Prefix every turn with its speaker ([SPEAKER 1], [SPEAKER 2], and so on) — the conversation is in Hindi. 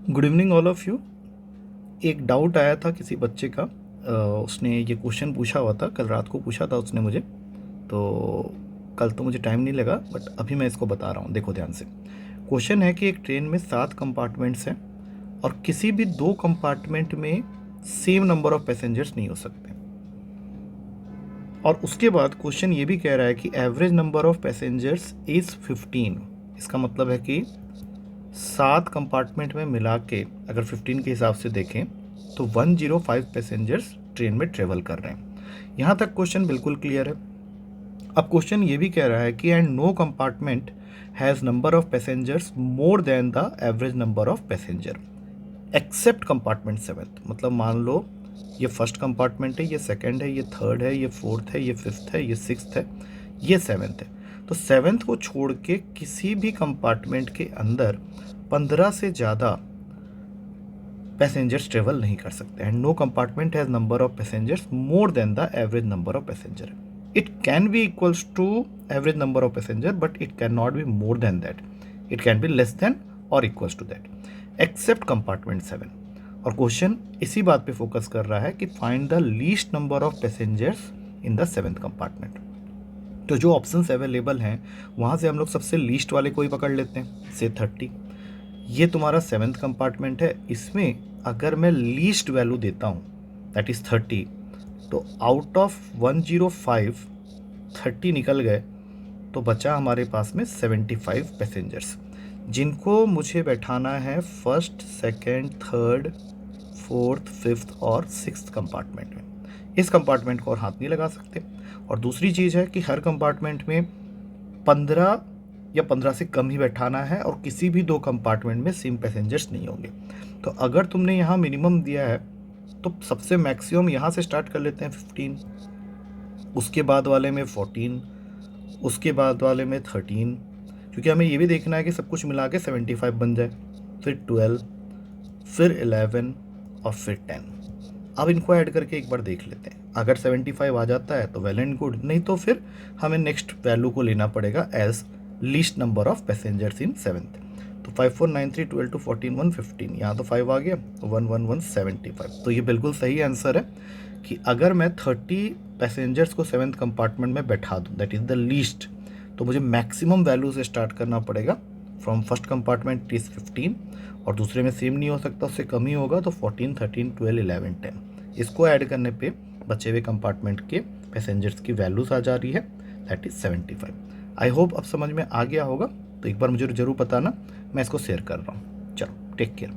[SPEAKER 1] Good evening all of you. एक डाउट आया था किसी बच्चे का। उसने ये क्वेश्चन पूछा हुआ था, कल रात को पूछा था उसने मुझे। तो कल तो मुझे टाइम नहीं लगा, बट अभी मैं इसको बता रहा हूँ, देखो ध्यान से। क्वेश्चन है कि एक ट्रेन में 7 कंपार्टमेंट्स हैं और किसी भी 2 कंपार्टमेंट में सेम नंबर ऑफ पैसेंजर्स नहीं हो सकते। और उसके बाद क्वेश्चन ये भी कह रहा है कि average number of passengers is 15। इसका मतलब है कि 7 कंपार्टमेंट में मिला के अगर 15 के हिसाब से देखें तो 105 पैसेंजर्स ट्रेन में ट्रेवल कर रहे हैं। यहाँ तक क्वेश्चन बिल्कुल क्लियर है। अब क्वेश्चन ये भी कह रहा है कि and no compartment has number of passengers more than the average number of passenger except compartment 7। मतलब मान लो ये फर्स्ट कंपार्टमेंट है, ये सेकंड है, ये थर्ड है, ये फोर्थ है, ये फिफ्थ है, ये सिक्स्थ है, ये सेवन्थ है। तो सेवन्थ को छोड़ के किसी भी कंपार्टमेंट के अंदर 15 से ज़्यादा पैसेंजर्स ट्रेवल नहीं कर सकते। And no compartment has number of passengers more than the average number of passenger. It can be equals to average number of passenger, but it can not be more than that. It can be less than और equals to that except compartment 7। और क्वेश्चन इसी बात पे फोकस कर रहा है कि find the least number of passengers in the 7th compartment. तो जो ऑप्शंस अवेलेबल हैं वहाँ से हम लोग सबसे लीस्ट वाले को ही पकड़ लेते हैं, से 30। ये तुम्हारा 7th कंपार्टमेंट है, इसमें अगर मैं लीस्ट वैल्यू देता हूँ दैट इज़ 30, तो आउट ऑफ 105 30 निकल गए, तो बचा हमारे पास में 75 पैसेंजर्स जिनको मुझे बैठाना है first, second, third, fourth, fifth और सिक्स्थ कंपार्टमेंट में। इस कंपार्टमेंट को और हाथ नहीं लगा सकते। और दूसरी चीज़ है कि हर कंपार्टमेंट में 15 या 15 से कम ही बैठाना है और किसी भी 2 कंपार्टमेंट में सेम पैसेंजर्स नहीं होंगे। तो अगर तुमने यहाँ मिनिमम दिया है तो सबसे मैक्सिमम यहाँ से स्टार्ट कर लेते हैं 15, उसके बाद वाले में 14, उसके बाद वाले में 13, क्योंकि हमें ये भी देखना है कि सब कुछ मिला के 75 बन जाए, फिर 12, फिर 11 और फिर 10। अब इनको ऐड करके एक बार देख लेते हैं। अगर 75 आ जाता है तो वेल एंड गुड, नहीं तो फिर हमें नेक्स्ट वैल्यू को लेना पड़ेगा at least number of passengers in 7th। तो 5 4 9 3 12 2 14 1 15, यहाँ तो 5 आ गया, 1 1 1 75। तो ये बिल्कुल सही आंसर है कि अगर मैं 30 पैसेंजर्स को 7th कंपार्टमेंट में बैठा दूँ, दैट इज़ द लीस्ट, तो मुझे मैक्सिमम वैल्यू से स्टार्ट करना पड़ेगा। फ्रॉम फर्स्ट कंपार्टमेंट इज़ 15 और दूसरे में सेम नहीं हो सकता, उससे कम ही होगा, तो 14 13 12 11 10। इसको ऐड करने पे बचे हुए कंपार्टमेंट के पैसेंजर्स की वैल्यूज आ जा रही है, दैट इज़ 75। आई होप अब समझ में आ गया होगा। तो एक बार मुझे ज़रूर बताना, मैं इसको शेयर कर रहा हूँ। चलो, टेक केयर।